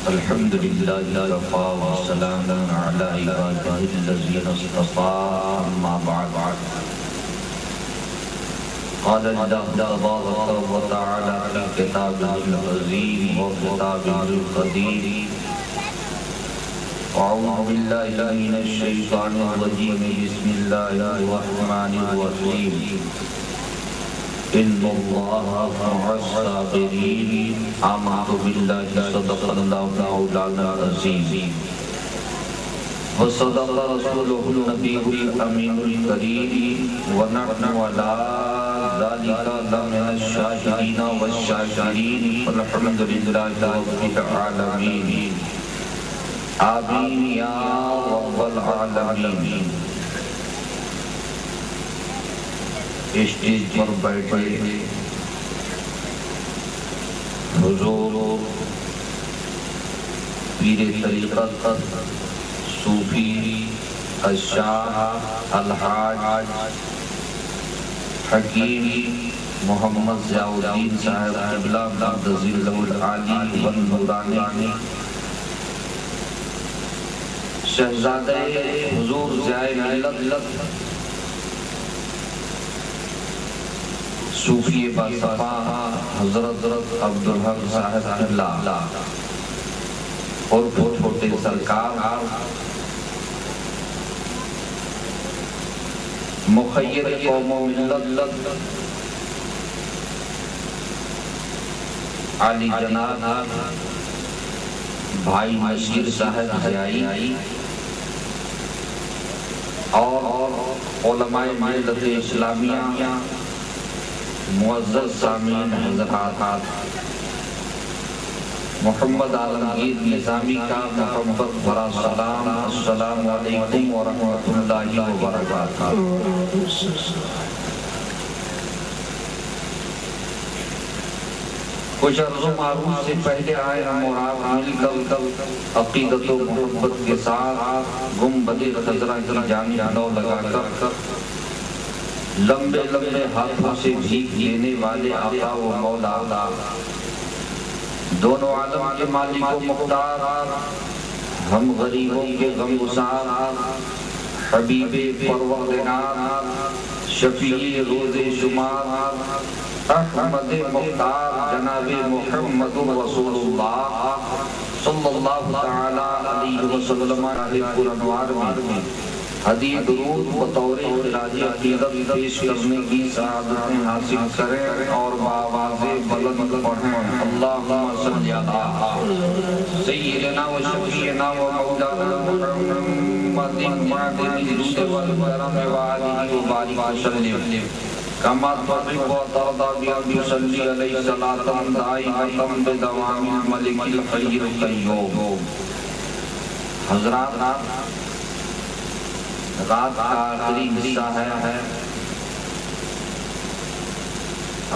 الحمد لله وكفى وسلام على عباده الذين اصطفى أما بعد قال الله تبارك وتعالى في كتابه العظيم وكتابه القديم أعوذ بالله من الشيطان الرجيم بسم الله الرحمن الرحيم إن الله مع الصابرين آمنت بالله صدق الله مولانا العظيم وصدق رسوله النبي الأمين الكريم ونحن على ذلك لمن الشاهدين والشاكرين والحمد لله رب العالمين آمين يا رب العالمين۔ اسٹیج پر بیٹھے حضور پیر طریقت صوفی الشاہ الحاج حکیم محمد ضیاء الدین صاحب قبلہ مقدس ذو العالی والنورانی، شہزادہ حضور ضیاء ملت صوفی باصفا حضرت عبدالحق صاحب قبلہ اور چھوٹے سرکار، مخیر قوم و ملت عالی جناب بھائی نصیر صاحب حیائی اور علماء ملت اسلامیہ، معزز سامعین حضرات، محمد عالمگیر نظامی کا محبت بھرا سلام، السلام علیکم ورحمۃ اللہ وبرکاتہ۔ کچھ عرض و معروف سے پہلے آئے ہم اور آپ مل کر عقیدت و محبت کے ساتھ گنبد خضرا کی جانب لو لگا کر لمبے لمبے ہاتھوں سے بھیک لینے والے آقا و مولا، دونوں عالم کے مالک و مختار، ہم غریبوں کے غم گسار، حبیب پروردگار، شفیع روز شمار، احمد مختار جناب محمد رسول اللہ صلی اللہ تعالی علیہ وسلم پر انوار میں حدیث درود بطور خراج عقیدت پیش کرنے کی سعادتیں حاصل کریں اور بآواز بلند پڑھیں۔ اللہم صلی علی سیدنا و شفیعنا و مولانا محمد معدن الجود والکرم وآلہ وبارک وسلم کما تحب و ترضى بأن يصلي عليه صلاة دائمة بدوام الملك الحي القيوم۔ حضرات، رات کا آخری حصہ ہے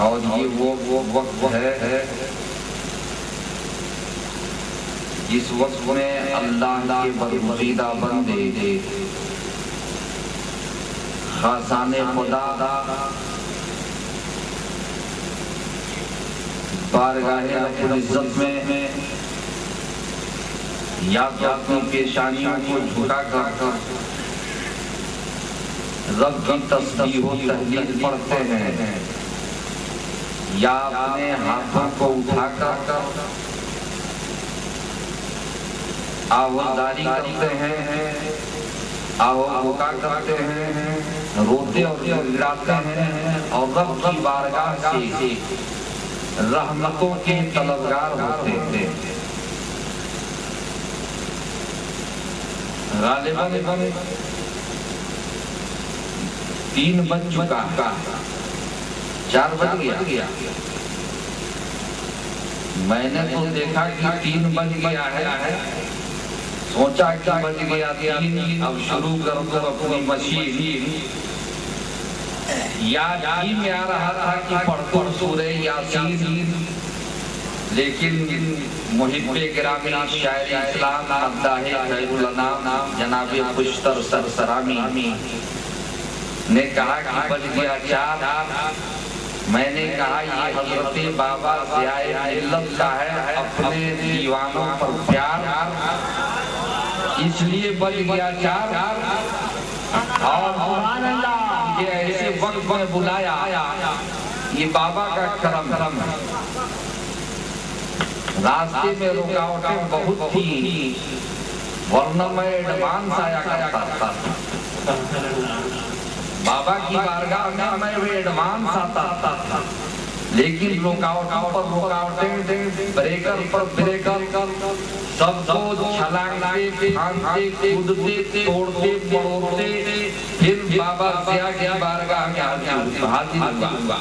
اور یہ وہ وقت ہے جس وقت میں اللہ کے برگزیدہ بندے خاصان خدا بارگاہ رب العزت میں یا تو اپنی پیشانیوں کو جھکا کر رب کی تسبیح و تہلیل پڑھتے ہیں، یا اپنے ہاتھوں کو اٹھا کر آوازداری کرتے ہیں، آہو کرتے ہیں، روتے اور گڑاتے ہیں اور رب کی بارگاہ سے رحمتوں کے طلبگار ہوتے ہیں۔ غالباً 3 بج چکا، 4 بج گیا، میں نے تو دیکھا کہ 3 بج گیا ہے، سوچا کہ بج گیا 3، اب شروع کروں گا اپنی مشین۔ یاد ہی میں آ رہا تھا کہ پڑھو سورہ یاسین، لیکن محب گرامی شاعر اسلام مداح خیر الانام جناب خوشتر سرسرامی نے کہا کہ بج گیا 4، میں نے کہا یہ حضرت بابا ضیاء ملت کا ہے، اپنے دیوانوں پر پیار، اس لیے بچ گیا چار، اور سبحان اللہ یہ ایسے وقت میں بلایا، یہ بابا کا کرم ہے۔ راستے میں رکاوٹیں بہت تھی، ورنہ میں ایڈوانس آیا کرتا تھا، بابا کی بارگاہ میں ایڈوانس آتا تھا، لیکن رکاوٹوں پر رکاوٹیں، بریکر پر بریکر، سب کو چھلانگتے پھانکتے کودتے توڑتے مروڑتے پھر بابا ضیاء کی بارگاہ میں حاضر ہوا۔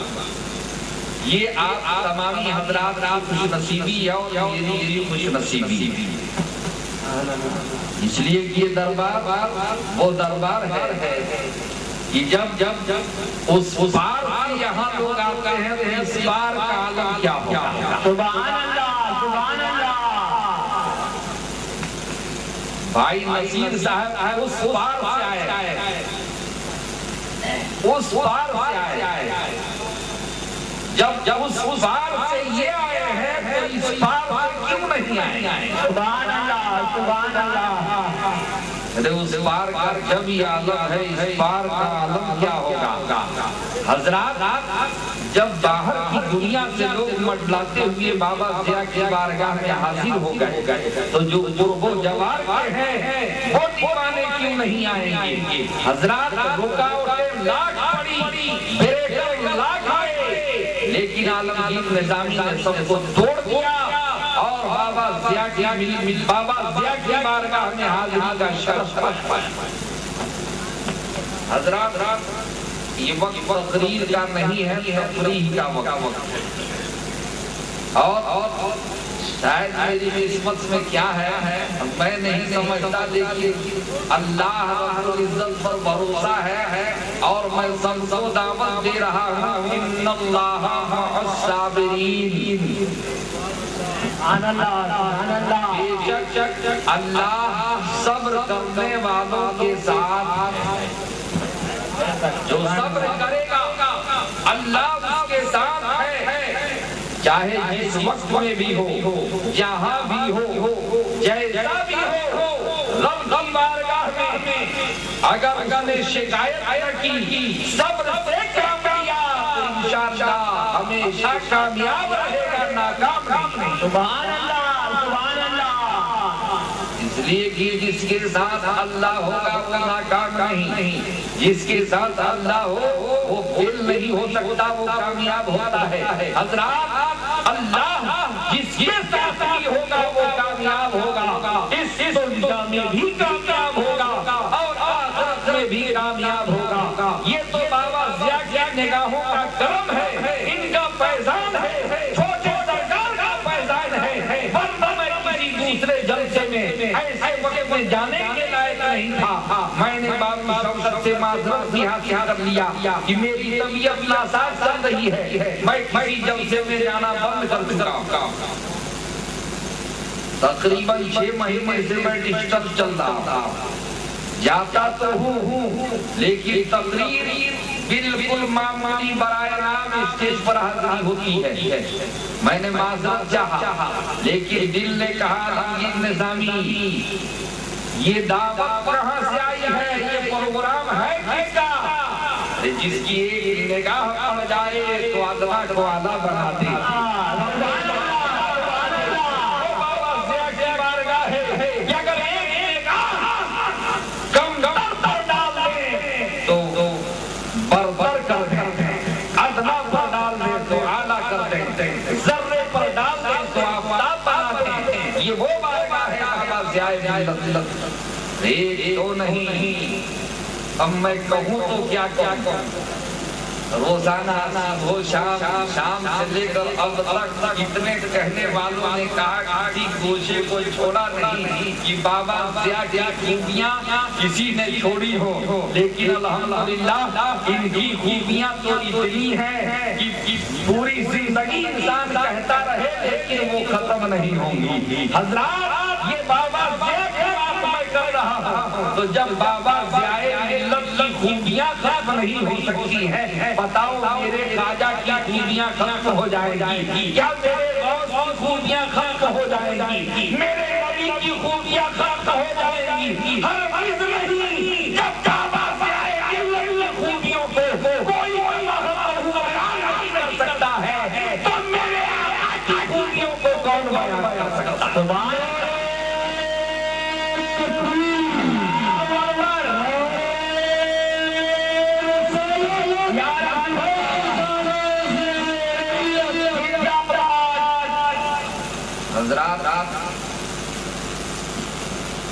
یہ آپ تمامی حضرات کی خوش نصیبی ہے اور میری خوش نصیبی، اس لیے یہ دربار وہ دربار ہے کہ جب اس پار سے یہاں لوگ آتے ہیں تو اس پار کا عالم کیا ہوگا۔ سبحان اللہ، سبحان اللہ۔ بھائی نصیر صاحب اس پار سے آئے، اس پار سے آئے، جب اس پار سے یہ آئے ہیں تو اس پار سے کیوں نہیں آئے؟ سبحان اللہ، سبحان اللہ۔ اس پار کا جب یہ عالم ہے، اس پار کا عالم کیا ہوگا؟ حضرات جب باہر کی دنیا سے لوگ منڈلاتے ہوئے بابا ضیاء کی بارگاہ میں حاضر ہو گئے تو جو قرب و جوار کے ہیں وہ دیوانے کیوں نہیں آئیں گے؟ حضرات رکاوٹیں لاکھ پڑی، بریکر لاکھ آئے، لیکن عالمگیر نظامی نے سب کو توڑ دیا اور بابا ضیاء کی بارگاہ میں حاضری کا شرف پایا۔ حضرات یہ وقت تقریر کا نہیں ہے، تفریح کا وقت ہے، اور شاید میری قسمت میں کیا ہے میں نہیں سمجھتا، لیکن اللہ رب العزت پر بھروسہ ہے اور میں سب کو دعوت دے رہا ہوں، ان اللہ مع الصابرین۔ بے شک اللہ صبر کرنے والوں کے ساتھ ہے، جو صبر کرے گا اللہ اس کے ساتھ ہے، چاہے جس وقت میں بھی ہو، جہاں بھی ہو، جیسا بھی ہو، رب کی بارگاہ میں اگر اس نے شکایت کی صبر سے کام کیا تو انشاءاللہ ہمیشہ کامیاب رہے گا، ناکام نہیں۔ سبحان اللہ، سبحان اللہ۔ اس لیے کہ جس کے ساتھ اللہ ہوگا وہ ناکام نہیں، جس کے ساتھ اللہ ہو وہ فیل نہیں ہو سکتا، وہ کامیاب ہوتا ہے۔ حضرات اللہ جس کے ساتھ بھی ہوگا وہ کامیاب ہوگا، اس دنیا میں بھی کامیاب ہوگا اور آخرت میں بھی کامیاب ہوگا۔ یہ تو بابا ضیاء کی نگاہوں کا کرم ہے، ان کا فیضان ہے، چھوٹے سرکار کا فیضان ہے، ورنہ میں کسی دوسرے جلسے میں ایسے وقت میں جانے کے لائق نہیں تھا۔ میں نے بابا شوکت سے معذرت بھی حاصل کر لیا کہ میری طبیعت ناساز چل رہی ہے، میں کسی جلسے میں جانا بند کر چکا ہوں۔ تقریباً 6 مہینے سے میں ڈسٹرب چل رہا تھا، جاتا تو ہوں لیکن تقریر بالکل معمولی برائے نام اسٹیج پر حاضری ہوتی ہے۔ میں نے معذرت چاہا لیکن دل نے کہا عالمگیر نظامی یہ دعوت کہاں سے آئی ہے، یہ پروگرام ہے کس کا؟ جس کی ایک نگاہ پڑ جائے تو ادنا کو اعلیٰ بنا دے۔ ایک تو نہیں، اب میں کہوں تو کیا کہوں، روزانہ وہ شام سے لے کر اب تک اتنے کہنے والوں نے کہا کہ گوشے کو چھوڑا نہیں کہ بابا ضیاء کی خوبیاں کسی نے چھوڑی ہو، لیکن الحمدللہ ان کی خوبیاں تو اتنی ہیں کہ پوری زندگی انسان کہتا رہے لیکن وہ ختم نہیں ہوں گی۔ حضرات یہ بابا ضیاء کی بات میں کر رہا ہوں، تو جب بابا ضیاء ملت کی خوبیاں ختم نہیں ہو سکتی ہیں، بتاؤ میرے خواجہ کی خوبیاں ختم ہو جائیں گی کیا؟ میرے غوث کی خوبیاں ختم ہو جائیں گی، میرے نبی کی خوبیاں ختم ہو جائیں گی؟ ہرگز نہیں، جب کعبہ سے آئے گی خوبیوں کو کوئی بیان نہیں کر سکتا ہے، تو میرے آقا کی خوبیوں کو کون بیان کر سکتا ہے؟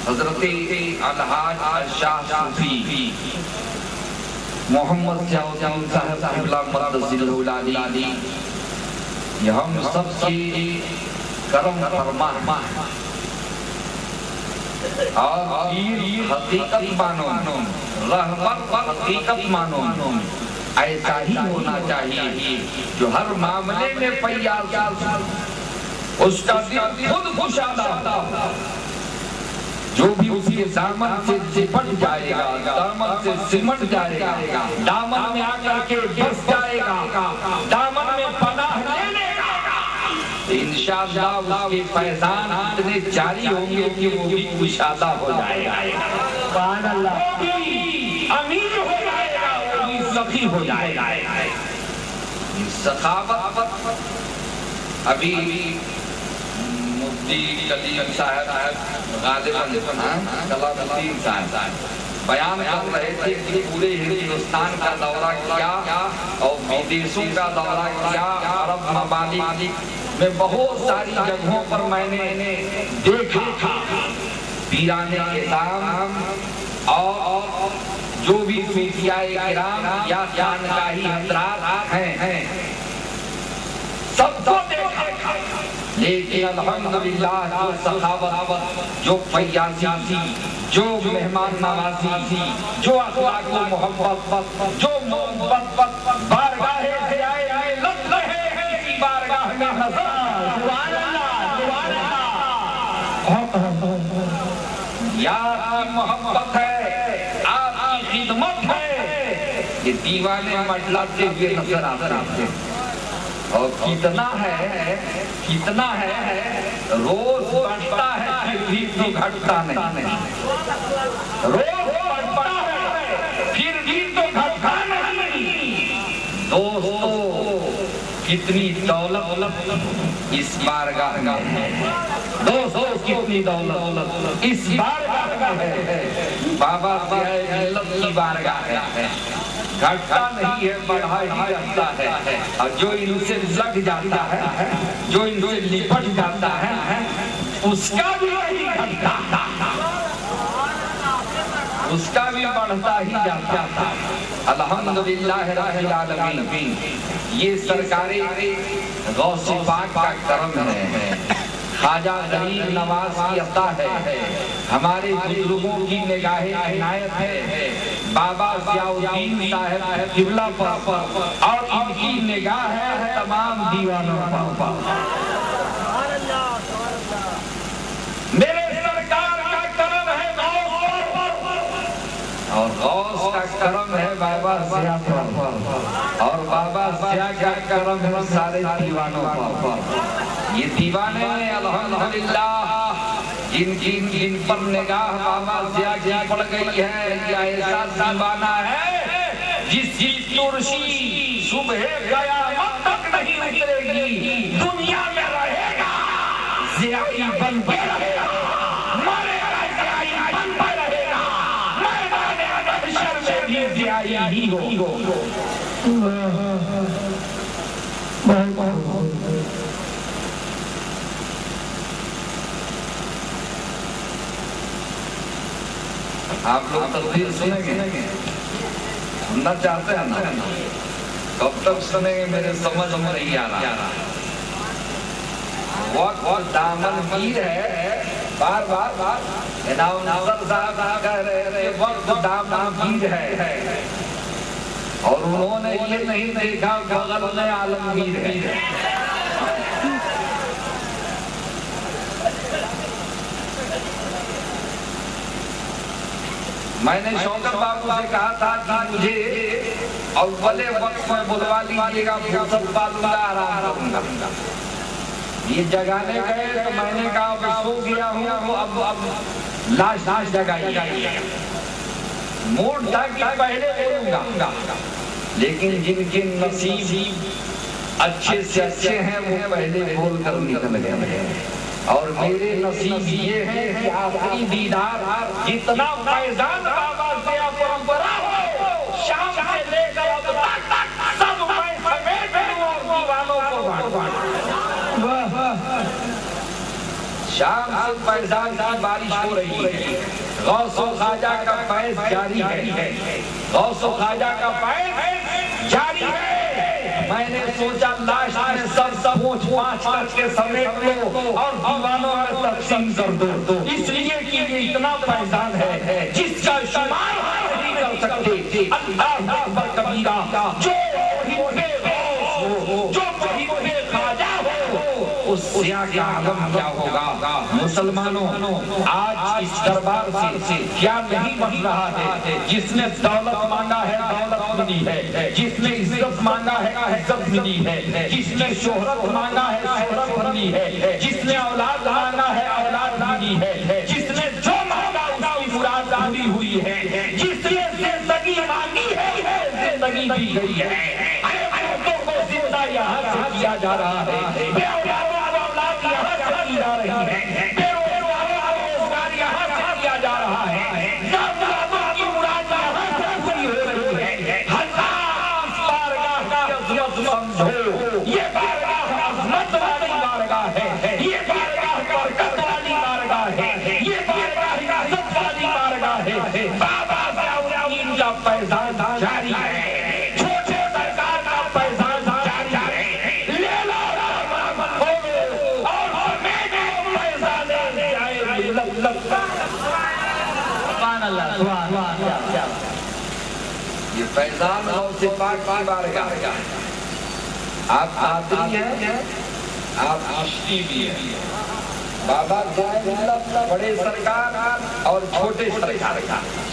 حضرت الحاج شاہ صوفی محمد ضیاءالدین صاحب قبلہ مقدس سرہ العلی، یہ ہم سب کی کرم فرما اور حقیقت مانو، رہبر پر حقیقت مانو، ایسا ہی ہونا چاہیے جو ہر معاملے میں فیاض، اس کا دل خود خوشادہ ہوتا، جو بھی اس کے دامن سے چپٹ جائے گا، دامن سے سمٹ جائے گا، دامن میں آ کر کے بس جائے گا، دامن میں پناہ لے لے گا، انشاءاللہ اس کے فیضان اتنے جاری ہوں گے کہ وہ بھی خوشادہ ہو جائے گا، سبحان اللہ، وہ بھی امیر ہو جائے گا، وہ بھی سخی ہو جائے گا۔ سخاوت ابھی مفتی کلیم صاحب غالباً کلام الدین صاحب بیان کر رہے تھے کہ پورے ہندوستان کا دورہ کیا اور بدیسوں کا دورہ کیا، عرب ممالک میں بہت ساری جگہوں پر میں نے دیکھا تھا پیران اعظام اور جو بھی صوفیاء کرام یا خانقاہی حضرات ہیں سب کو دیکھا، لیکن الحمدللہ جو سخاوت، جو فیاضی، جو مہمان نوازی، جو اخلاق و محبت، جو محبت بارگاہ ضیاء میں لگ رہے ہیں کی بارگاہ میں نظر، سبحان اللہ، سبحان اللہ، یا آپ کی محبت ہے، آپ کی خدمت ہے، یہ دیوانے مٹلاتے ہوئے نظر آتے ہیں، اور کتنا ہے روز بڑھتا ہے پھر بھی تو گھٹتا نہیں، روز بڑھتا ہے پھر بھی تو گھٹتا نہیں۔ دوستو کتنی دولت اس بارگاہ میں ہے، دوستو کتنی دولت اس بارگاہ میں ہے، بابا ضیاء ملت کی بارگاہ ہے، گھٹتا نہیں ہے بڑھا ہی رہتا ہے، اور جو ان سے لگ جاتا ہے، جو ان سے لپٹ جاتا ہے اس کا بھی وہی گھٹتا ہے، اس کا بھی بڑھتا ہی جاتا ہے۔ الحمدللہ رب العالمین، یہ سرکار غوث پاک کا کرم ہے، خواجہ غریب نواز کی عطا ہے، ہمارے بزرگوں کی نگاہ عنایت ہے، بابا ضیاء الدین صاحب قبلہ پر، اور ان کی نگاہ ہے تمام دیوانوں پر۔ میرے سرکار کا کرم ہے غوث پر، اور غوث کا کرم ہے بابا ضیاء پر، اور بابا ضیاء کا کرم ہے سارے دیوانوں پر۔ یہ دیوانے ہیں الحمدللہ جن پر نگاہ بابا ضیاء کی پڑ گئی ہے، یہ ایسا دیوانہ ہے جس کی ترشی صبح قیامت تک نہیں اترے گی، دنیا میں رہے گا ضیائی بن کے رہے گا، مرے گا ضیائی بن کے رہے گا، میدان محشر میں بھی ضیائی ہی ہو۔ آپ لوگ تقریر سنیں گے، سننا چاہتے ہیں نا؟ کب تک سنیں گے میرے سمجھ میں نہیں آ رہا، وقت دامن گیر ہے، بار بار انعام نظر صاحب کہہ رہے تھے وقت دامن گیر ہے، اور انہوں نے یہ نہیں دیکھا بغل میں عالمگیر ہے۔ میں نے شوکت بابو سے کہا تھا کہ مجھے اول وقت میں بلوا لیجیے گا، فرصت پالوں گا، آرام کروں گا۔ یہ جگانے گئے تو میں نے کہا میں سو گیا ہوں، اب لاش جگائیے۔ موڈ تھا کہ پہلے بولوں گا، لیکن جن کے نصیب اچھے سے اچھے ہیں وہ پہلے بول کر نکل گئے، اور میرے نصیب یہ ہے کہ آخری دیدار جتنا فیضان بابا سے پرمپرا ہو، شام سے لے کر اب تک سب میں سمیٹ لوں اور دیوانوں کو بانٹ۔ شام سے فیضان کی بارش ہو رہی ہے، غوث و خواجہ کا فیض جاری ہے، غوث و خواجہ کا فیض جاری ہے۔ میں نے سوچا لاش میں سب پوچھ پانچ کے سمیٹ لو اور دیوانوں میں تقسیم کر دو، اس لیے کہ یہ اتنا فیضان ہے جس کا شمار نہیں کر سکتے۔ اللہ اکبر کبیرہ، جو محب غوث ہو، جو محب خواجہ ہو، اس سیاہ کا عالم کیا ہوگا۔ مسلمانوں، آج اس دربار سے کیا نہیں بن رہا ہے؟ جس نے دولت مانگا ہے دولت ملی ہے، جس نے عزت مانگا ہے عزت ملی ہے، جس نے شہرت مانگا ہے شہرت ملی ہے، جس نے اولاد مانگا ہے اولاد ملی ہے، جس نے جو مانگا اس کی مراد پوری ہوئی ہے، جس نے زندگی مانگی ہے زندگی دی گئی ہے۔ عورتوں کو زندہ یہاں سے کیا جا رہا ہے، بے اولادوں کو اولاد یہاں سے کی جا رہی ہے، بے روزگاروں کو روزگار یہاں سے کیا جا رہا ہے، نامرادوں کی مراد یہاں سے پوری ہو رہی ہے۔ سمجھو یہ بارگاہ عظمت والی بارگاہ ہے، یہ بارگاہ برکت والی بارگاہ ہے، یہ بارگاہ عزت والی بارگاہ ہے۔ بابا ضیاءالدین کا فیضان جاری ہے، چھوٹے سرکار کا فیضان جاری ہے، لے لو رحمت کھولو اور ہمیں جو فیضان لے آئے سبحان اللہ سبحان اللہ۔ یہ فیضان غوث پاک کی بارگاہ ہے۔ آپ قادری ہیں، آپ چشتی بھی ہیں، بابا ضیاءاللہ بڑے سرکار اور چھوٹے سرکار۔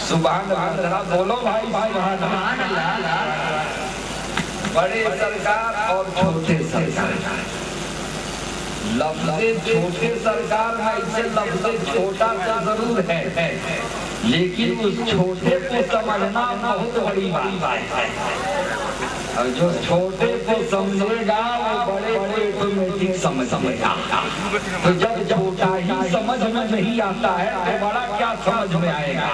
سبحان اللہ، ذرا بولو بھائی سبحان اللہ۔ بڑے سرکار اور چھوٹے سرکار۔ لفظ چھوٹے سرکار میں اسے لفظ چھوٹا سا ضرور ہے، لیکن اس چھوٹے کو سمجھنا بہت بڑی بات ہے، اور جو چھوٹے کو سمجھے گا وہ بڑے بڑے آٹومیٹک سمجھے گا۔ تو جب چھوٹا ہی سمجھ میں نہیں آتا ہے تو بڑا کیا سمجھ میں آئے گا۔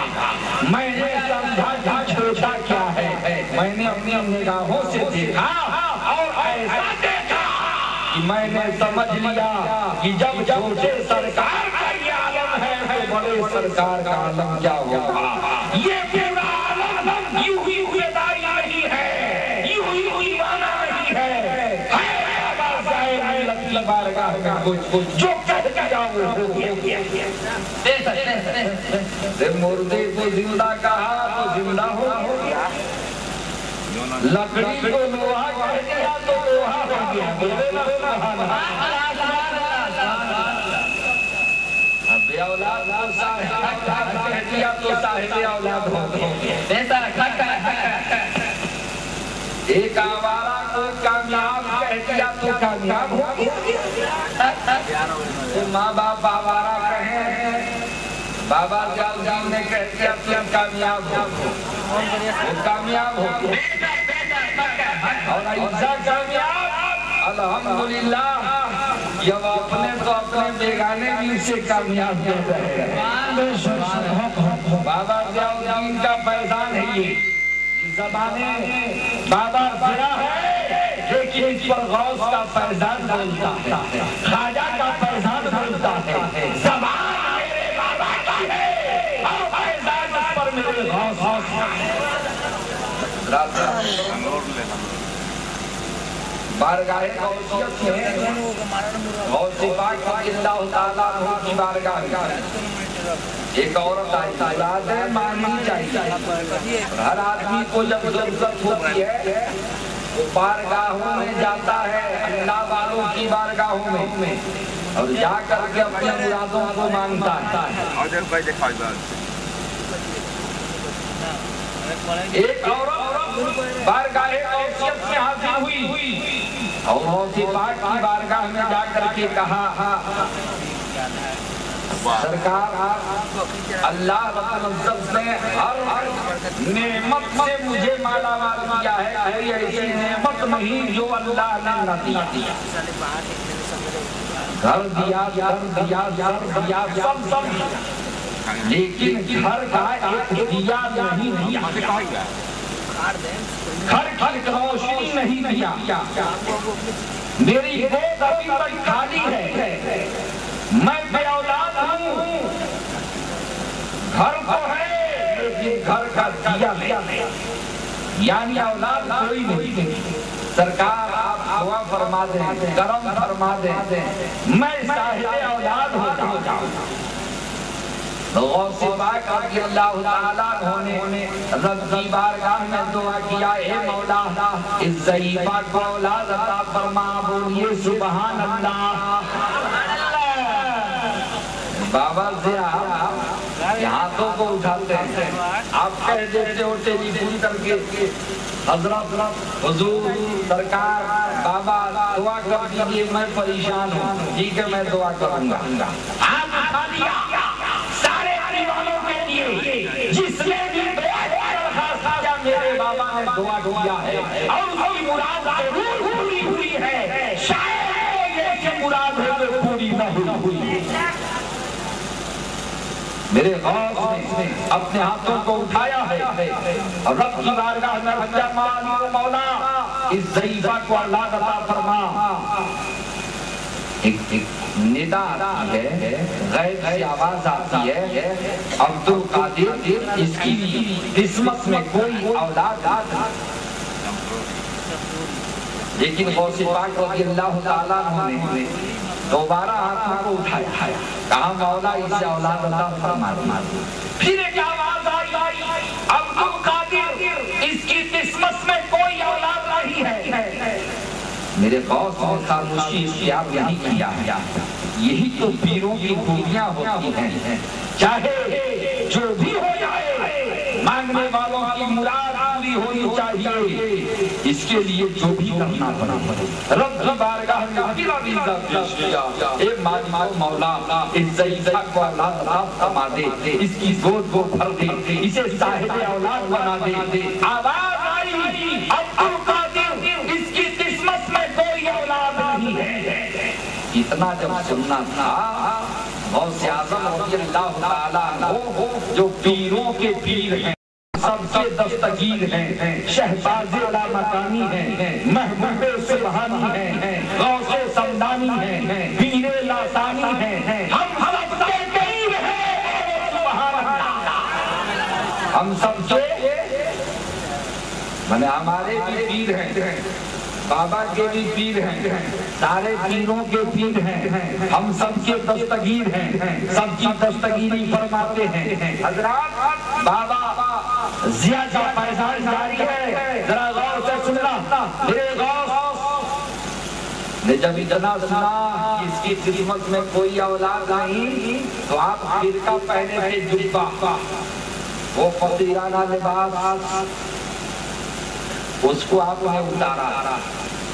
میں نے سمجھا کہ چھوٹا کیا ہے، میں نے اپنی نگاہوں سے دیکھا اور ایسا دیکھا کہ میں نے سمجھ لیا کہ جب چھوٹے سرکار کا یہ عالم ہے تو بڑے سرکار کا عالم کیا ہوگا۔ یہ پورا عالم یوں ہی بیداری نہیں ہے، یوں ہی دیوانہ نہیں ہے، بارگاہ میں کچھ جو کہہ دیا وہ ہو گیا۔ مردے کو زندہ کہا تو زندہ ہو گیا، لکڑی کو لوہا کہہ دیا تو لوہا ہو گیا۔ بے اولاد کو صاحب کہہ دیا تو صاحب اولاد ہو گیا۔ ایک آوارہ کو کامیاب کہہ دیا تو کامیاب ہو گیا۔ تو ماں باپ آوارہ کہیں، بابا ضیاءالدین نے کہہ دیا تم کامیاب ہو، وہ کامیاب ہو گیا۔ اور ایسا کامیاب الحمدللہ جب اپنے تو اپنے بیگانے بھی اسے کامیاب کر رہے ہیں۔ بابا ضیاءالدین کا فیضان ہے یہ زبانیں بابا ضیاء ہے، لیکن اس پر غوث کا فیضان بولتا ہے، خواجہ کا فیضان بولتا ہے۔ زبان میرے بابا کی ہے اور فیضان اس پر میرے غوث بارگاہ غوثیت میں غوث پاک رضی اللہ تعالیٰ عنہ کی بارگاہ ایک عورت آئی، اولادیں مانگنی چاہیے۔ ہر آدمی کو جب ضرورت ہوتی ہے وہ بارگاہوں میں جاتا ہے، اللہ والوں کی بارگاہوں میں، اور جا کر کے اپنے مرادوں کو مانگتا ہے۔ ایک عورت بارگاہ غوثیت سے حاضر ہوئی اور غوث پاک کی بارگاہ میں جا کر کے کہا سرکار اللہ رب العزت نے ہر نعمت سے مجھے مالا مال کیا ہے، کوئی ایسی نعمت نہیں جو اللہ نے نہ دیا۔ گھر دیا، گھر دیا، گھر دیا، سب لیکن گھر کا ایک دیا نہیں دیا، گھر کی روشنی نہیں دیا۔ میری گود ابھی تک خالی ہے، میں بے اولاد ہوں، گھر تو ہے لیکن گھر کا دیا نہیں، یعنی اولاد کوئی نہیں۔ سرکار آپ دعا فرما دیں، کرم فرما دیں، میں صاحب اولاد ہو جاؤں۔ غوث پاک رضی اللہ تعالیٰ نے رب کی بارگاہ میں دعا کیا، اے مولا اس ضعیفہ کو اولاد عطا فرما، بولیے سبحان اللہ۔ بابا سے آپ ہاتھوں کو اٹھاتے ہیں، آپ کہہ دیتے ہو ٹیلی فون کر کے حضرت حضور سرکار بابا دعا کر دیجیے، میں پریشان ہوں، ٹھیک ہے میں دعا کروں گا۔ آپ اٹھا دیا سارے آنے والوں کے لیے، جس نے بھی دعا درخواست کیا میرے بابا نے دعا کیا ہے اور اس کی مراد ضرور پوری ہوئی ہے، شاید یہ کہ مراد ہے جو پوری نہیں ہوئی۔ میرے غوث نے اپنے ہاتھوں کو اٹھایا ہے اور رب کی بارگاہ میں رجا مانو، مولا اس ضعیفہ کو اللہ عطا فرما۔ ایک ندا آتی ہے، غیب سے آواز آتی ہے، عبد القادر اس کی قسمت میں کوئی اولاد نہیں، لیکن غوث پاک رضی اللہ تعالیٰ نے دوبارہ ہاتھوں کو اٹھایا، کہا مولا اس سے اولاد عطا فرما دے۔ پھر ایک آواز آئی، عبد القادر اس کی قسمت میں کوئی اولاد نہیں ہے۔ میرے غوث نے خاموشی اختیار نہیں کیا ہے، یہی تو پیروں کی خوبیاں ہوتی ہیں، چاہے جو بھی ہو جائے مانگنے والوں کی مراد پوری ہونی چاہیے، اس کے لیے جو بھی کرنا پڑے۔ رب کی بارگاہ میں پھر عریضہ پیش کیا، اے مالک مولا اس ضعیفہ کو اولاد عطا فرما دے، اس کی گود کو بھر دے، اسے صاحب اولاد بنا دے۔ آواز آئی، عبد القادر اس کی قسمت میں کوئی اولاد نہیں ہے۔ اتنا جب سننا تھا، غوث اعظم رضی اللہ تعالیٰ عنہ جو پیروں کے پیر ہیں، سب سے دستگیر ہیں، شہباز علا مکانی ہیں، محبوب سبحانی ہیں، غوث سمدانی ہیں، پیر لاسانی ہیں، ہم سب کے پیر ہیں، سبحان اللہ۔ ہم سب کے میں نے ہمارے بھی پیر ہیں، بابا کے بھی پیر ہیں، سارے پیروں کے پیر ہیں، ہم سب کے دستگیر ہیں، سب کی دستگیری فرماتے ہیں۔ حضرات بابا ضیاء کا فیضان جاری ہے، ذرا غور سے سننا۔ میرے غوث نے جب اتنا سنا کہ اس کی قسمت میں کوئی اولاد نہیں، تو آپ فرقہ پہنے تھے جبہ، وہ فقیرانہ لباس، اس کو آپ نے اتارا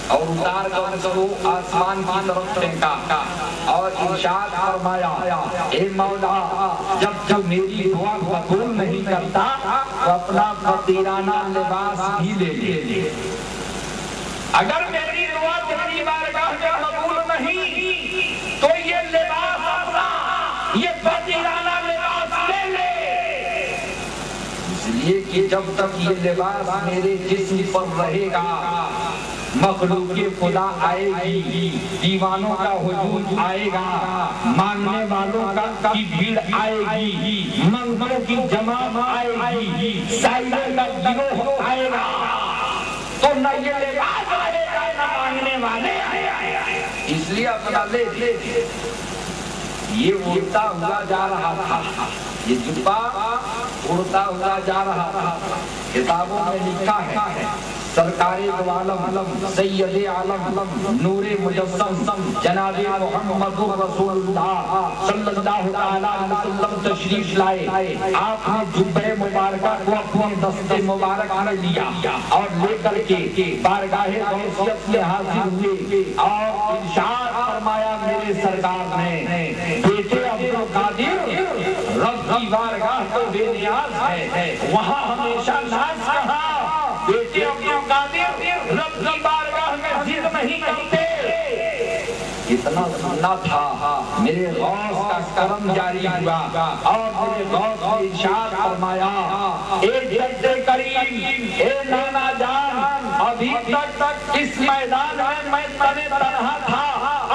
اور اتار کر اس کو آسمان کی طرف پھینکا اور ارشاد فرمایا، اے مولا جب میری دعا قبول نہیں کرتا تو اپنا فقیرانہ لباس بھی لے لے، اگر میری دعا تیری بارگاہ میں قبول نہیں تو یہ لباس اپنا، یہ فقیرانہ لباس لے لے، اس لیے کہ جب تک یہ لباس میرے جسم پر رہے گا مخلوق خدا آئے گی، دیوانوں کا ہجوم آئے گا، مانگنے والوں کی بھیڑ آئے گی، منگلوں کی جماعت آئے گی، سائلوں کا گروہ آئے گا، تو نہ یہ لباس آئے گا نہ مانگنے والے آئے گا۔ اس لیے اپنا لے یہ اڑتا ہوا جا رہا تھا، یہ جبہ اڑتا ہوا جا رہا تھا۔ کتابوں میں لکھا ہے سرکار دو عالم سید عالم نور مجسم جناب محمد رسول اللہ صلی اللہ علیہ وسلم تشریف لائے. آپ نے جبہ مبارکہ کو اپنے دست مبارک میں لیا اور لے کر کے بارگاہ غوثیت میں حاضر ہوئے اور ارشاد فرمایا میرے سرکار نے بیٹے عبدالقادر رب کی بارگاہ کو بے نیاز ہے. وہاں ہمیشہ ناز کہا بیٹے عبدالقادر رب کی بارگاہ میں ضد نہیں کرتے. اتنا سننا تھا میرے غوث کا کرم جاری ہوا اور میرے غوث نے ارشاد فرمایا اے جد کریم اے نانا جان ابھی تک اس میدان میں تنے تنہا تھا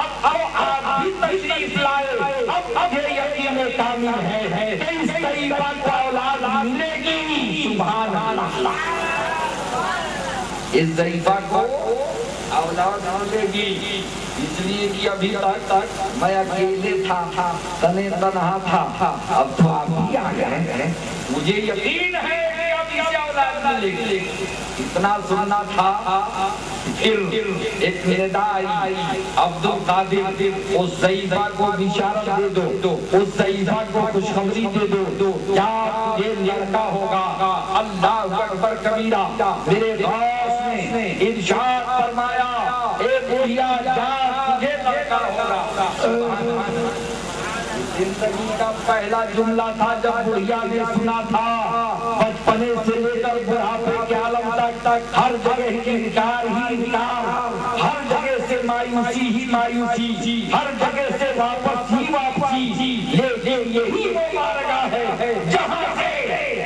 اب آپ بھی تشریف لائے. اب یہ یقین کامل ہے کہ اس طریقہ کو اولاد ملے گی. سبحان اللہ. اس ضعیفہ کو اولاد ملے گی اس لیے کہ ابھی تک میں اکیلے تھا تنے تنہا تھا. اب تو آپ بھی آ گئے ہیں مجھے یقین ہے کہ اب اسے اولاد ملے گی. اتنا سننا تھا. پھر ایک ندا آئی عبدالقادر اس ضعیفہ کو بشارت دے دو اس ضعیفہ کو خوشخبری دے دو کیا یہ لڑکا ہوگا. اللہ اکبر کبیرہ. میرے غوث نے ارشاد فرمایا اے بڑھیا جان تجھے لڑکا ہوگا. زندگی کا پہلا جملہ تھا جب بڑھیا نے سنا تھا. بچپنے سے لے کر بڑھاپے کے عالم تک ہر جگہ ہی انکار ہی انکار, ہر جگہ سے مایوسی ہی مایوسی, ہر جگہ سے واپس ہی واپسی. یہی وہ بارگاہ ہے جہاں سے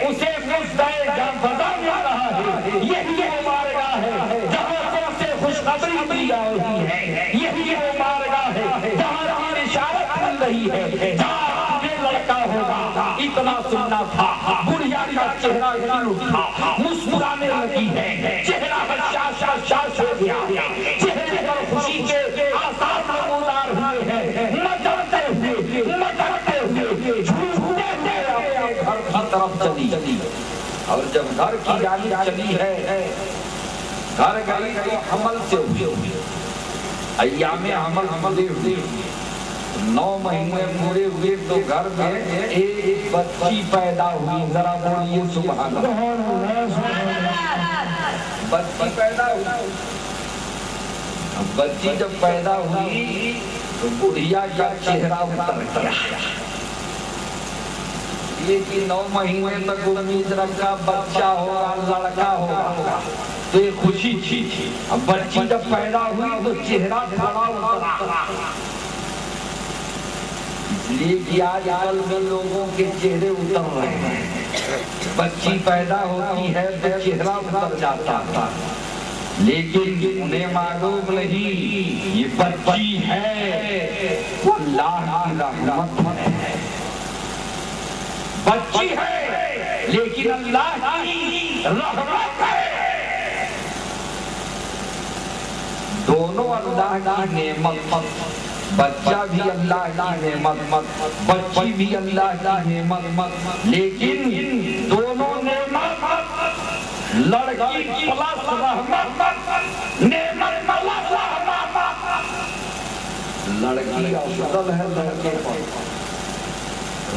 اسے مزدائے جان فضا مل رہا ہے. یہی وہ بارگاہ ہے جہاں سے اسے خوشخبری ملی آ رہی ہے. یہی وہ بارگاہ ہے جہاں سے اشارت مل رہی ہے جہاں یہ لڑکا ہوگا. اتنا سننا تھا. بڑھیا کا چہرہ ہل اٹھا مسکرانے لگی ہے. چہرہ شاش ہو گیا. چہرے پر خوشی کے آثار نمودار ہوئے ہیں. مچلتے ہوئے جھومتے ہوئے اپنے گھر کی طرف چلی. اور جب گھر کی جانب چلی ہے گھر گئی تو حمل سے ہوئی. ایام حمل ہوئے 9 مہینے پورے ہوئے تو گھر میں ایک بچی پیدا ہوئی. ذرا بولیے سبحان اللہ. بچی پیدا ہوئی. بچی جب پیدا ہوئی تو بڑھیا کا چہرہ اتر گیا. یہ کہ 9 مہینے تک امید رکھا بچہ ہوگا لڑکا ہوگا تو یہ خوشی تھی. اب بچی جب پیدا ہوئی تو چہرہ تھوڑا اترا. اس لیے کہ آج کل میں لوگوں کے چہرے اتر رہے ہیں. بچی پیدا ہوتی ہے تو چہرہ اتر جاتا تھا لیکن انہیں معلوم نہیں یہ بچی ہے وہ اللہ کی رحمت ہے. بچی ہے لیکن اللہ کی رحمت ہے. دونوں اللہ کی نعمت. بچہ بھی اللہ کی نعمت بچی بھی اللہ کی نعمت. لیکن دونوں نعمت لڑکی پلس رحمت نعمت پلس رحمت. لڑکی افضل ہے لڑکے پر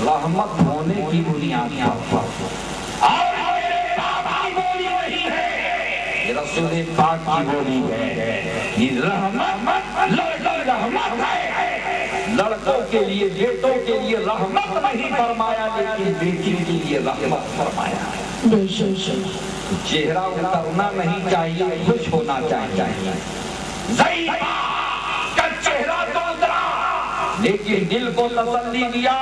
رحمت ہونے کی بنیاد پر. اور بولی وہی ہے یہ رسول پاک کی بولی ہے. یہ رحمت لڑکی رحمت ہے. لڑکوں کے لیے بیٹوں کے لیے رحمت نہیں فرمایا لیکن بیٹی کے لیے رحمت فرمایا. چہرہ اترنا نہیں چاہیے خوش ہونا چاہیے. ضعیفہ کا چہرہ تو اترا لیکن دل کو تسلی دیا.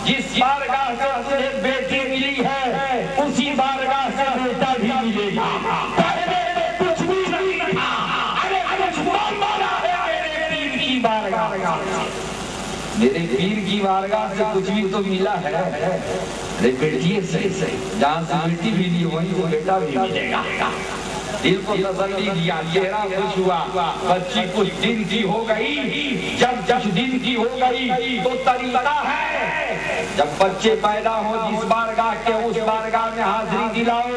جس بارگاہ سے تجھے بیٹی ملی ہے اسی بارگاہ سے بیٹا بھی ملے گا. پہلے کچھ بھی نہیں تھا. ارے کچھ مانا ہے میرے پیر کی بارگاہ. میرے پیر کی بارگاہ سے کچھ بھی تو ملا ہے. ارے بیٹی صحیح جہاں سے بیٹی ملی وہیں وہ بیٹا بھی ملے گا. دل کو تسلی دیا. چہرہ خوش ہوا. بچی کچھ دن کی ہو گئی. جب دن کی ہو گئی تو طریقہ ہے جب بچے پیدا ہو جس بارگاہ کے اس بارگاہ میں حاضری دلاؤ.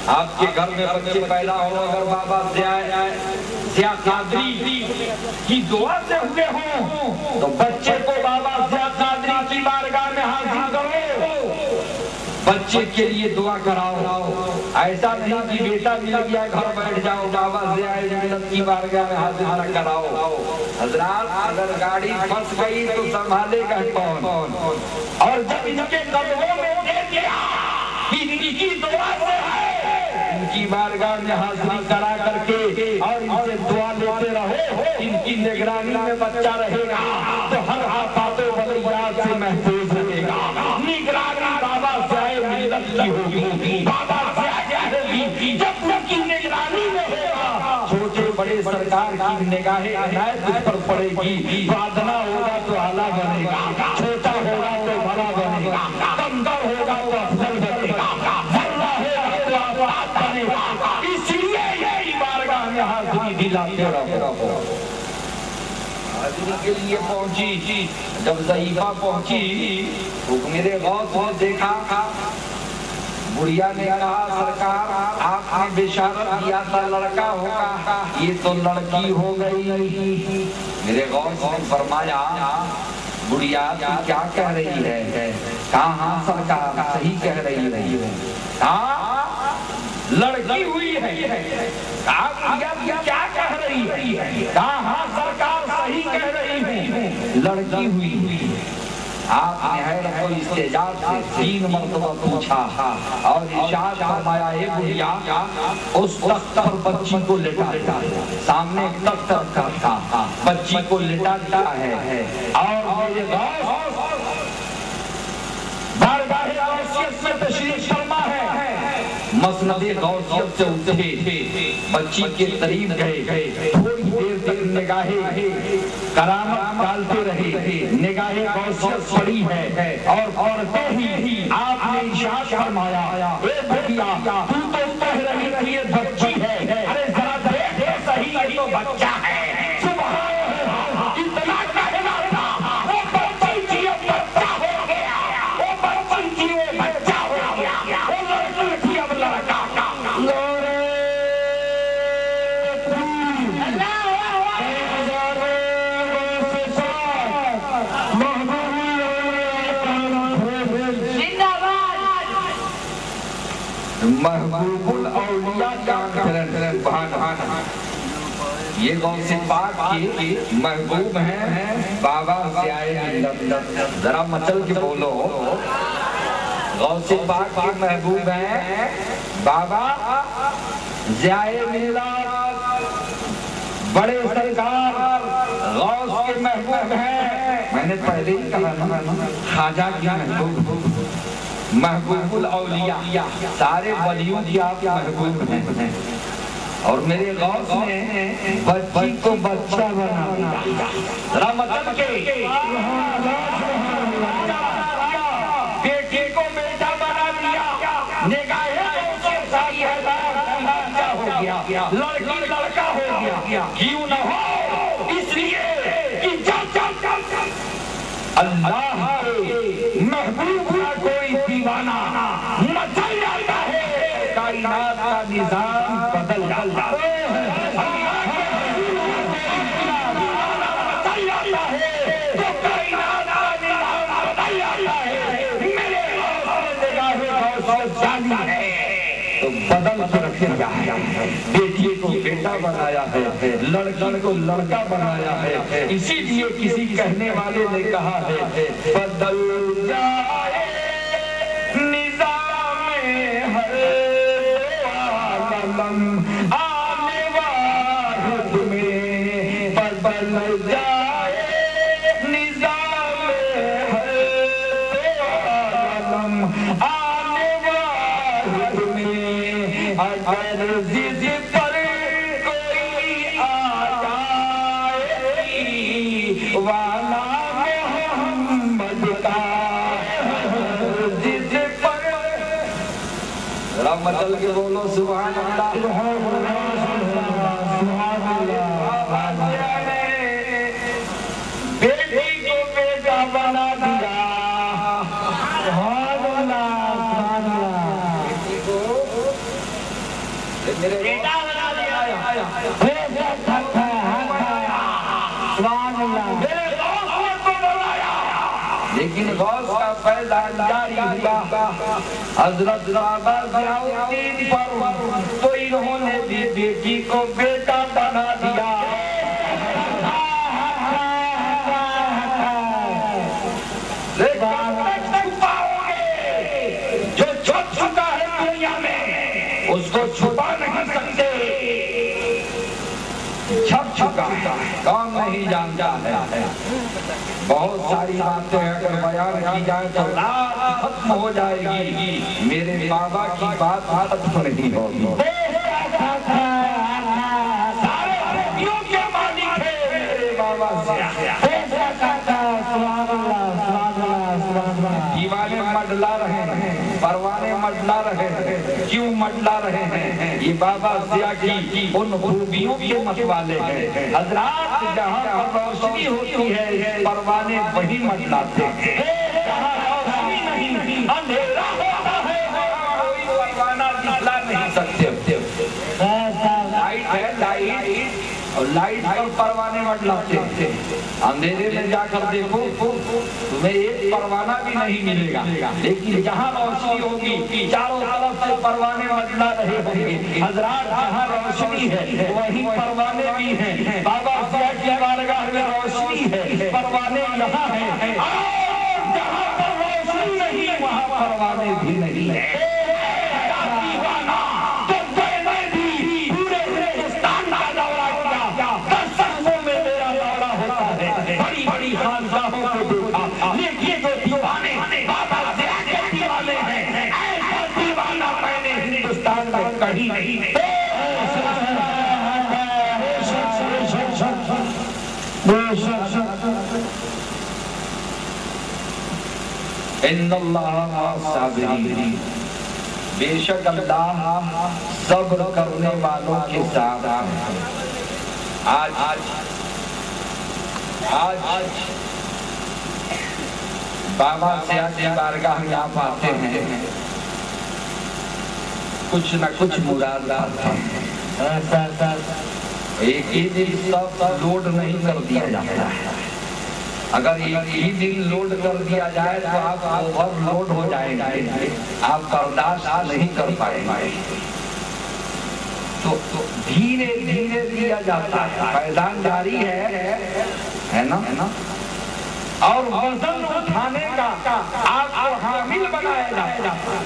آپ کے گھر میں بچے پیدا ہو اگر بابا ضیاء قادری کی دعا سے ہوئے ہوں تو بچے کو بابا ضیاء قادری کی بارگاہ میں حاضر کرو، بچے کے لیے دعا کراؤ۔ ایسا نہیں کہ بیٹا مل گیا گھر بیٹھ جاؤ، بابا ضیاء ملت کی بارگاہ میں حاضر نہ کراؤ۔ حضرات اگر گاڑی پھنس گئی تو سنبھالے گا کون؟ اور جب ان کے قدموں میں دے دیا ان کی دعا سے ہے، ان کی بارگاہ میں حاضری کرا کر کے اور ان سے دعا لیتے رہو، ان کی نگرانی میں بچہ رہے گا تو ہر آفات و بلیات سے محفوظ رہے گا۔ نگرانی بابا ضیاء ملت کی ہوگی، بابا ضیاء ہوگی جب ان کی نگرانی میں ہوگا، چھوٹے بڑے سرکار کی نگاہیں عنایت اس پر پڑے گی، ادنا ہوگا تو اعلیٰ بنے گا، چھوٹا ہوگا تو بڑا بنے گا، کمزور ہوگا تو افضل بنے گا، ذرہ ہوگا تو آباد بنے گا۔ اس لیے یہی بارگاہ میں حاضری دلاتے رہو۔ حاضری کے لیے پہنچی، جب ضعیفہ پہنچی تو میرے غوث نے دیکھا، بڑھیا نے کہا سرکار آپ نے بشارت دیا تھا لڑکا ہوگا، یہ تو لڑکی ہو گئی۔ میرے غوث نے فرمایا بڑھیا تو کیا کہہ رہی ہے؟ کہا ہاں سرکار صحیح کہہ رہی ہے، کہا لڑکی ہوئی ہے۔ کہا بڑھیا کیا کہہ رہی ہے؟ کہا ہاں سرکار صحیح کہہ رہی ہے، لڑکی ہوئی۔ آپ نے حیرت و استعجاب سے 3 مرتبہ پوچھا اور ارشاد فرمایا اے بڑھیا اس تخت پر بچی کو لٹا، سامنے ایک تخت رکھا تھا، بچی کو لٹا دیا ہے اور میرے غوث بارگاہ غوثیت میں تشریف فرما ہے، مسند غوثیت سے اٹھے، بچی کے قریب گئے، تھوڑی دیر تک نگاہیں کرامت ڈالتے رہے، نگاہیں غوثیت پڑی ہے اور پڑھتے ہی آپ نے ارشاد فرمایا اے بڑھیا تو کہہ رہی تھی یہ بچی ہے، ارے ذرا دیکھ صحیح یہ تو بچہ ہے۔ محبوب الاولیاء کا یہ غوث پاک کی محبوب ہیں بابا ضیاء ملت، ذرا مچل کے بولو، غوث پاک کے محبوب ہیں بابا ضیاء ملت، بڑے سرکار غوث کے محبوب ہیں۔ میں نے پہلے ہی کہا نا خواجہ کی محبوب الاولیاء، سارے ولیوں کی آپ محبوب ہیں اور میرے غوث نے بچی کو بچہ بنا دیا، ذرا مطلب کے بیٹی کو بیٹا بنا دیا، نگاہیں ساری ہے بچہ ہو گیا، لڑکی لڑکا ہو گیا، کیوں نہ ہو؟ اس لیے کہ جب اللہ کے محبوب کا کوئی دیوانہ مچل جاتا ہے کائنات کا نظام بدل جاتا ہے، بدل جاتا ہے تو کائنات کا نظام بدل جاتا ہے۔ میرے نگاہیں غوث جانی ہے تو بدل کر رکھ دیا ہے، بیٹی کو بیٹا بنایا ہے، لڑکی کو لڑکا بنایا ہے۔ اسی لیے کسی کہنے والے نے کہا ہے بدل جائے نظام ہر عالم آنے واحد میں، بدل جائے نظام ہر عالم آنے واحد میں، اگر ضد پر کوئی آ جائے والا محمد کا، ضد پر ذرا مچل کے بولو سبحان اللہ، سبحان اللہ۔ بیٹی کو بیٹا بنا دیا، سبحان اللہ، بیٹی کو لیکن غوث کا فیضان جاری ہوا حضرت بابا ضیاءالدین پر، تو انہوں نے بھی بیٹی کو بیٹا بنا دیا۔ جو چھپ چکا ہے دنیا میں اس کو چھپا نہیں سکتے، چھپ چکا کون نہیں جانتا ہے۔ بہت ساری باتیں اگر بیان کی جائے تو رات ختم ہو جائے گی، میرے بابا کی بات ختم نہیں ہوگی۔ سارے خوبیوں کے مالک ہے میرے بابا سے۔ دیوانے مڈلا رہے ہیں، پروانے مڈلا رہے ہیں، کیوں مڈلا رہے ہیں؟ یہ بابا ضیاء کی ان خوبیوں کے متوالے ہیں۔ حضرات جہاں پر روشنی ہوتی ہے پروانے وہی مڈلاتے ہیں، جہاں روشنی نہیں اندھیرا ہوتا ہے کوئی پروانہ دکھلا نہیں سکتے۔ لائٹ ہے لائٹ، اور لائٹ پر پروانے مڈلاتے ہیں، اندھیرے میں جا کر دیکھو تمہیں ایک پروانہ بھی نہیں ملے گا، لیکن جہاں روشنی ہوگی چاروں طرف سے پروانے مڈلا رہے ہوں گے۔ حضرات جہاں روشنی ہے وہیں پروانے بھی ہیں۔ بابا ضیاء کی بارگاہ میں روشنی ہے، پروانے یہاں ہیں، اور جہاں پر روشنی نہیں وہاں پروانے بھی نہیں ہیں۔ کہیں نہیں ان اللہ صابرین، بے شک اللہ صبر کرنے والوں کے ساتھ ہے۔ آج بابا ضیاء کی بارگاہ میں آپ آتے ہیں، کچھ نہ کچھ مراد آتا ہے۔ ایک ہی دن سب لوڈ نہیں کر دیا جاتا ہے، اگر ایک ہی دن لوڈ کر دیا جائے تو آپ اوور لوڈ ہو جائیں گے، آپ برداشت نہیں کر پائیں گے، تو دھیرے دھیرے دیا جاتا ہے۔ فیضان جاری ہے نا، اور وزن اٹھانے کا آپ کو حامل بنایا جاتا ہے،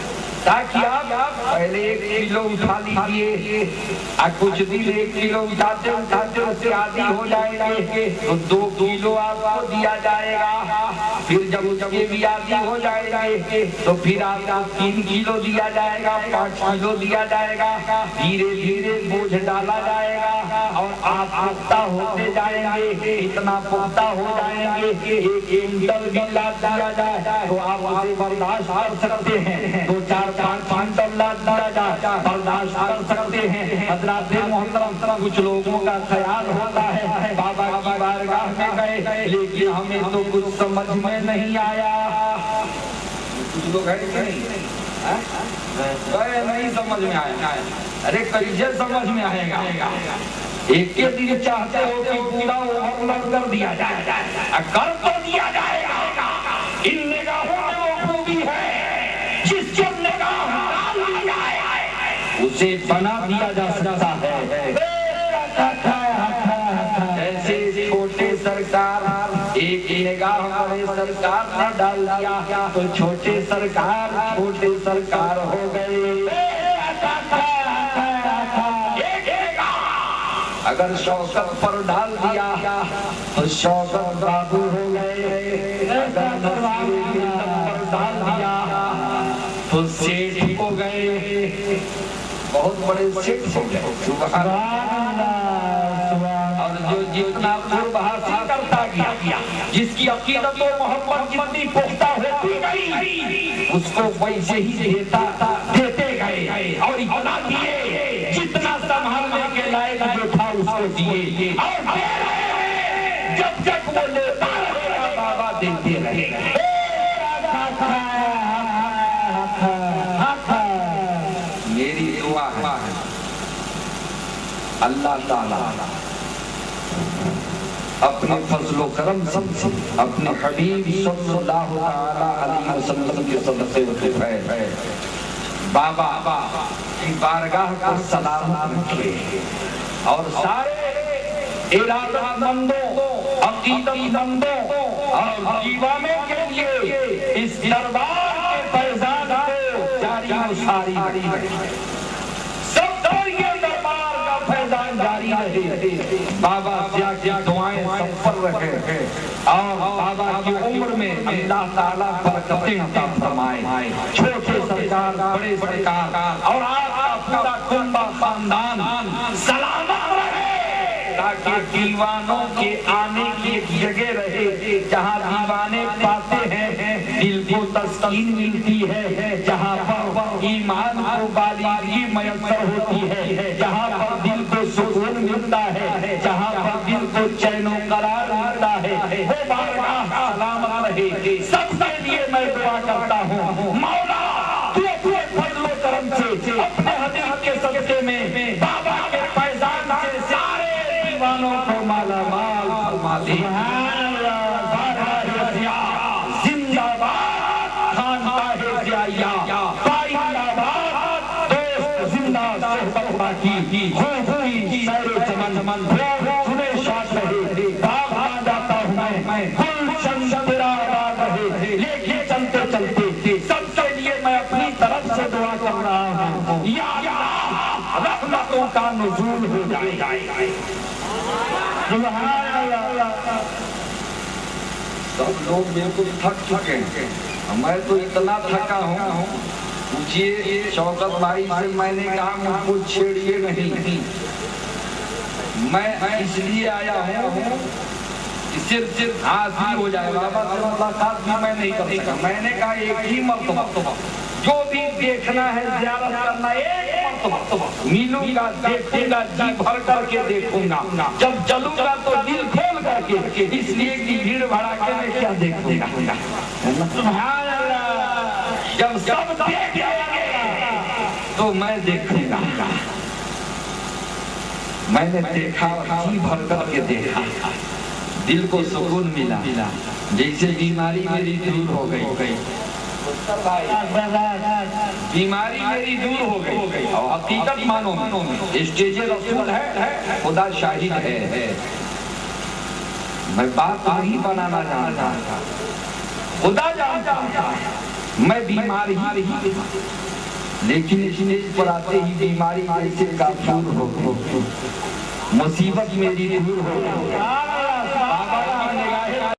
تاکہ آپ پہلے 1 کلو اٹھا لیجئے، کچھ دن 1 کلو اٹھاتے اٹھاتے اس سے عادی ہو جائیں گے تو 2 کلو آپ کو دیا جائے گا، پھر جب یہ بھی عادی ہو جائیں گے تو پھر آپ کو 3 کلو دیا جائے گا، 5 کلو دیا جائے گا، دھیرے دھیرے بوجھ ڈالا جائے گا، اور آپ پختہ ہوتے جائیں گے، اتنا پختہ ہو جائیں گے کہ 1 کنٹل بھی لاد دیا جائے تو آپ اسے برداشت کر سکتے ہیں، 2-4-5 کنٹل لاد دیا جائے برداشت کر سکتے ہیں۔ حضرات محترم، کچھ لوگوں کا خیال ہوتا ہے بابا کی بارگاہ میں گئے لیکن ہمیں تو کچھ سمجھ میں نہیں آیا، کچھ لوگ ہیں نہیں سمجھ میں آیا، ارے کیسے سمجھ میں آئے گا؟ ایک کے دن چاہتے ہو کہ پورا اوورلوڈ کر دیا جائے، کر تو دیا جائے گا، ان نگاہوں میں وہ خوبی ہے جس کی نگاہ ڈال دی جائے اسے بنا دیا جا سکتا ہے۔ ایسے چھوٹے سرکار ایک نگاہ ہمارے سرکار نے ڈال دیا تو چھوٹے سرکار ہو گئے۔ اگر شوکت پر ڈال دیا تو شوکت بابو ہو گئے، اگر نصیر پر ڈال دیا تو سیٹھ ہو گئے، بہت بڑے سیٹھ ہو گئے۔ سبحان اللہ۔ اور جو جتنا قرب حاصل کرتا گیا، جس کی عقیدت و محبت جتنی پختہ ہوتی گئی اس کو ویسے ہی دیتے گئے، اور اتنا دیے جتنا سنبھالنے کے لائق جو تھا اس کو دیے، اور جب تک وہ لیتا رہے گا بابا دیتے رہے گا۔ میری دعا ہے اللہ تعالی اپنے فضل و کرم سے اپنے حبیب صلی اللہ علیہ وسلم کے صدقے و ہے بابا کی بارگاہ کو سلامت رکھے اور سارے ارادت مندوں عقیدت مندوں اور دیوانے کے لیے اس دربار کے فیضان کو جاری و ساری رکھے سب دور یہ دربار کا فیضان جاری رہے بابا کیا کیا دعائیں سب پر رکھے اور بابا کی عمر میں اللہ تعالیٰ برکتیں عطا فرمائے چھوٹے سرکار بڑے سرکار اور آپ کا پورا کنبہ خاندان سلامت رہے تاکہ دیوانوں کے آنے کی ایک جگہ رہے جہاں دیوانے پاتے ہیں دل کو تسکین ملتی ہے جہاں پر ایمان کو بالغی میسر ہوتی ہے جہاں پر دل کو سکون ملتا ہے جہاں پر دل کو چین و قرار ملتا ہے وہ بارگاہ سلامت رہے سب کے لیے میں دعا کرتا ہوں مولا تو اپنے فضل و کرم سے اپنے حبیب کے صدقے میں بابا کے فیضان سے سارے دیوانوں کو مالا مال فرما دے زندہ باد خانقاہ ضیائیہ پائندہ باد دوست زندہ صحبت باقی خوب کی سیر چمن سنے شاد رہے باغ آ جاتا ہوں میں گلشن تیرا آباد رہے لیکن چلتے چلتے سب کے لیے میں اپنی طرف سے دعا کر رہا ہوں یا اللہ رحمتوں کا نزول ہو جائے سبحان اللہ سب لوگ بالکل تھک چکے ہیں میں تو اتنا تھکا ہوں پوچھئے شوکت بھائی سے میں نے کہا مجھ کو چھیڑیے نہیں میں اس لیے آیا ہوں کہ صرف حاضری ہو جائے بابا سے ملاقات بھی میں نہیں کر سکا میں نے کہا ایک ہی مرتبہ جو بھی دیکھنا ہے زیارت کرنا ایک مرتبہ ملوں گا دیکھوں گا جی بھر کر کے دیکھوں گا جب چلوں گا تو دل کھول کر کے اس لیے کہ بھیڑ بھڑاکے میں کیا دیکھوں گا سبحان اللہ جب سب دیکھ جائیں گے تو میں دیکھوں گا میں نے دیکھا جی بھر کر کے دیکھا دل کو سکون ملا جیسے بیماری میری دور ہو گئی بیماری میری دور ہو گئی اور حقیقت مانو اسٹیج رسول ہے خدا شاہد ہے میں بات نہیں بنانا چاہتا خدا جانتا میں بیمار ہی لیکن اسٹیج پر آتے ہی بیماری جیسے کافور ہو مصیبت میری دور ہو بابا کی نگاہیں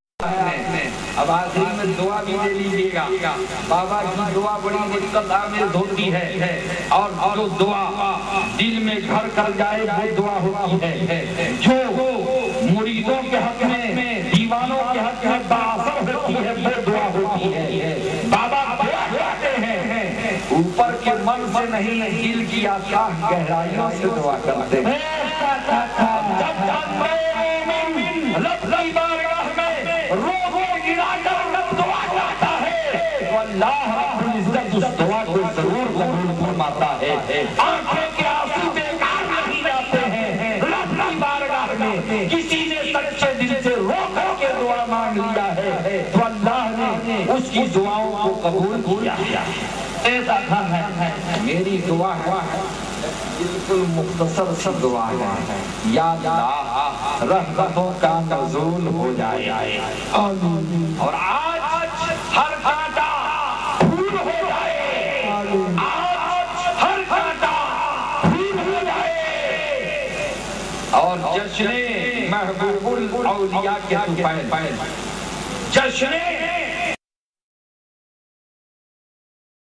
اب آخر میں دعا بھی دے لیجیے گا بابا کی دعا بڑی برکت آمیز ہوتی ہے اور جو دعا دل میں گھر کر جائے وہ دعا ہوتی ہے جو مریدوں کے حق میں دیوانوں کے حق میں باثر ہوتی ہے وہ دعا ہوتی ہے بابا دعا کرتے ہیں اوپر کے من سے نہیں دل کی آسان گہرائیوں سے دعا کرتے ہیں جب رب کی بارگاہ میں روح گرا کر رب دعا کرتا ہے تو اللہ رب العزت اس دعا کو ضرور قبول فرماتا ہے آنکھوں کے آنسو بیکار نہیں جاتے ہیں رب کی بارگاہ میں کسی نے سچے دل سے رو کر کے دعا مانگ لیا ہے تو اللہ نے اس کی دعاؤں کو قبول کیا ایسا ہے میری دعا ہے بالکل مختصر سی دعا ہے یا اللہ رحمتوں کا نزول ہو جائے اور آج ہر کانٹا پھول ہو جائے آج ہر کانٹا پھول ہو جائے اور جشن محبوب الاولیاء کے طفیل جشن